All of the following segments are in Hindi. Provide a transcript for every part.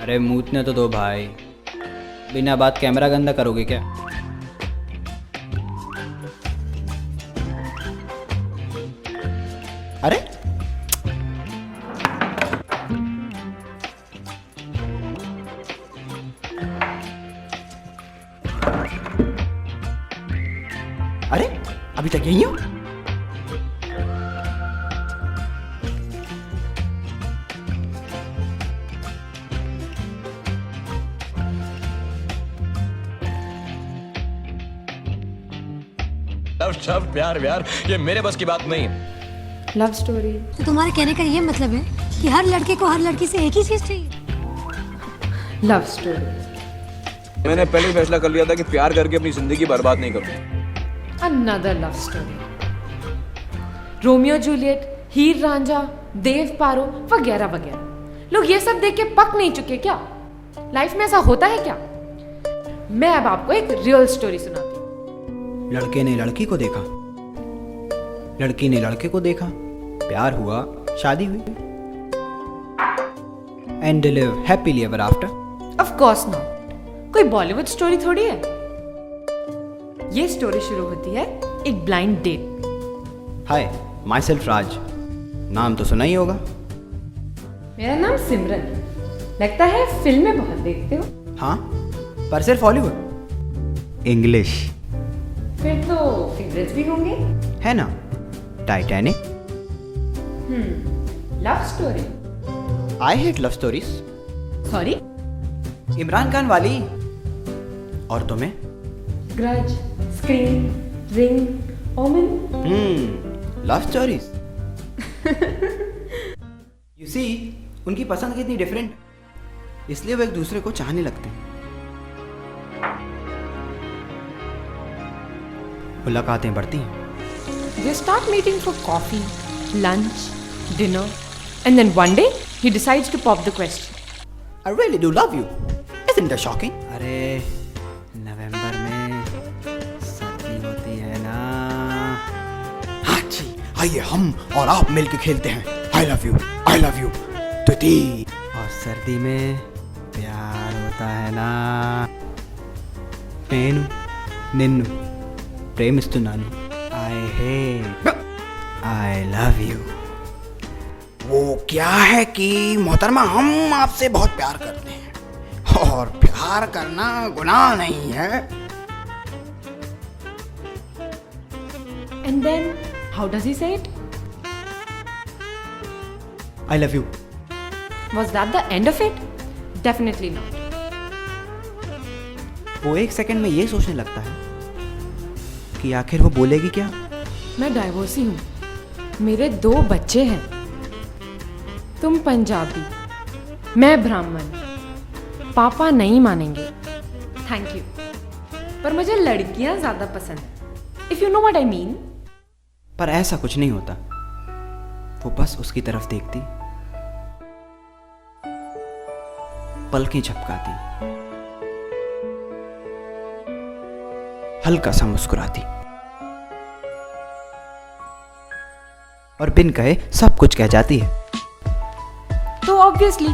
अरे मूतने तो दो भाई, बिना बात कैमरा गंदा करोगे क्या? अरे अरे अभी तक यहीं हो? लव शव प्यार व्यार ये मेरे बस की बात नहीं है। Love story. तो तुम्हारे कहने का ये मतलब है कि हर लड़के को हर लड़की से एक ही चीज चाहिए? Love story. मैंने पहले ही फैसला कर लिया था कि प्यार करके अपनी जिंदगी बर्बाद नहीं करूंगा। Another love story. Romeo Juliet, Heer Ranjha, Dev Paro वगैरह वगैरह। लोग ये सब देख के पक नहीं चुके क्या? लाइफ में ऐसा होता है क्या? मैं अब आपको एक रियल स्टोरी सुनाती हूँ। लड़के ने लड़की को देखा, लड़की ने लड़के को देखा, प्यार हुआ, शादी हुई, and they live happily ever after. Of course not. कोई बॉलीवुड स्टोरी थोड़ी है। ये स्टोरी शुरू होती है एक blind date. Hi, myself Raj. नाम तो सुना ही होगा। मेरा नाम सिमरन। लगता है फिल्में बहुत देखते हो। हाँ, पर सिर्फ हॉलीवुड, इंग्लिश फिर तो फेवरेट्स भी होंगे। है ना? Titanic. Love story. I hate love stories. Sorry. Imran Khan वाली। और तुम्हें? Grudge, Scream, Ring, Omen. Love stories. You see, उनकी पसंद कितनी डिफरेंट, इसलिए वो एक दूसरे को चाहने लगते हैं। मुलाकातें बढ़ती हैं। They start meeting for coffee, lunch, dinner, and then one day he decides to pop the question. I really do love you. Isn't that shocking? अरे नवंबर में सर्दी होती है ना। हाँ जी, आइए हम और आप मिलके खेलते हैं I love you, तुती। और सर्दी में प्यार होता है ना। पेनु निन्नु प्रेमिस्तुनानु I hate, I love you। वो क्या है कि मोहतरमा, हम आपसे बहुत प्यार करते हैं और प्यार करना गुनाह नहीं है। And then, how does he say it? I love you। Was that the end of it? Definitely not. वो एक सेकंड में ये सोचने लगता है कि आखिर वो बोलेगी क्या। मैं डाइवोर्सी हूँ। मेरे 2 बच्चे हैं। तुम पंजाबी, मैं ब्राह्मण। पापा नहीं मानेंगे। थैंक यू, पर मुझे लड़कियां ज्यादा पसंद है। If you know what I mean. पर ऐसा कुछ नहीं होता। वो बस उसकी तरफ देखती, पलकें झपकाती, हल्का सा मुस्कुराती और बिन कहे सब कुछ कह जाती है। तो ऑब्वियसली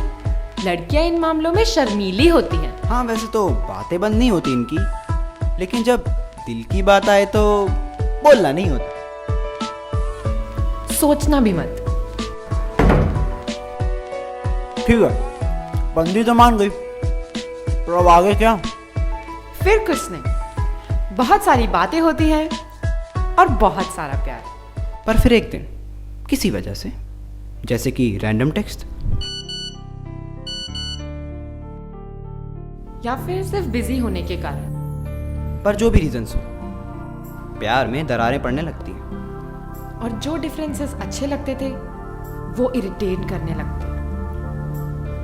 लड़कियां इन मामलों में शर्मीली होती हैं। हाँ, वैसे तो बातें बंद नहीं होती इनकी, लेकिन जब दिल की बात आए तो बोलना नहीं होता। सोचना भी मत। ठीक है, बंदी तो मान गई, पर अब आगे क्या? फिर कुछ नहीं, बहुत सारी बातें होती हैं और बहुत सारा प्यार। पर फिर एक दिन किसी वजह से, जैसे कि रैंडम टेक्स्ट या फिर सिर्फ बिजी होने के कारण, पर जो भी रीजंस हो, प्यार में दरारें पड़ने लगती हैं। और जो डिफरेंसेस अच्छे लगते थे वो इरिटेट करने लगते।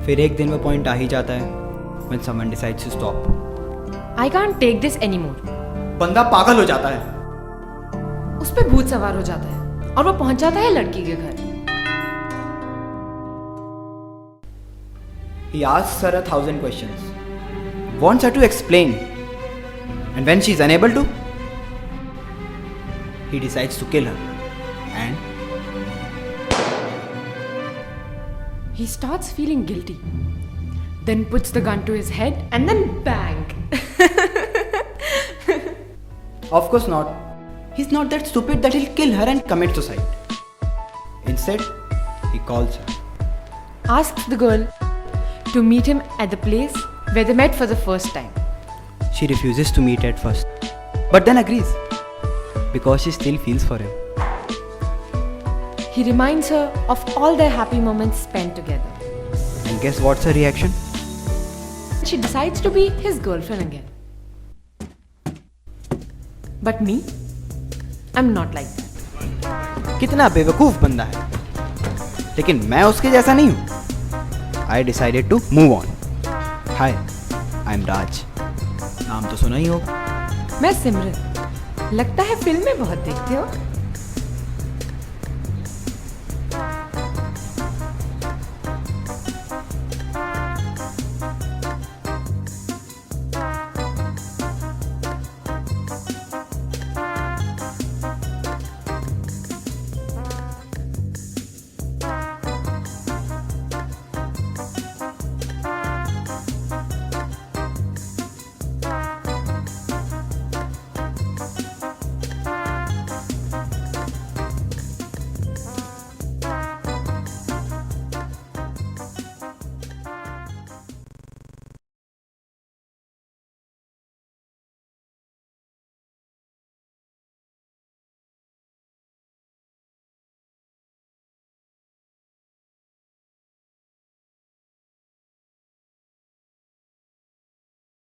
फिर एक दिन वो पॉइंट आ ही जाता है when someone decides to stop। I can't take this anymore। बंदा पागल हो जाता है। उस पे भूत सवार हो जाता है और वो पहुंच जाता है लड़की के घर। He asks her 1,000 questions, wants her to explain, and when she is unable to, he decides to kill her, and He starts feeling guilty। then puts the gun to his head, and then bang. Of course not. He's not that stupid that he'll kill her and commit suicide. Instead, he calls her. Asks the girl to meet him at the place where they met for the first time. She refuses to meet at first, but then agrees because she still feels for him. He reminds her of all their happy moments spent together. And guess what's her reaction? She decides to be his girlfriend again. But me, I'm not like that. कितना बेवकूफ बंदा है, लेकिन मैं उसके जैसा नहीं हूँ. I decided to move on. Hi, I'm Raj. नाम तो सुना ही होगा. मैं सिमरन. लगता है फिल्में बहुत देखते हो.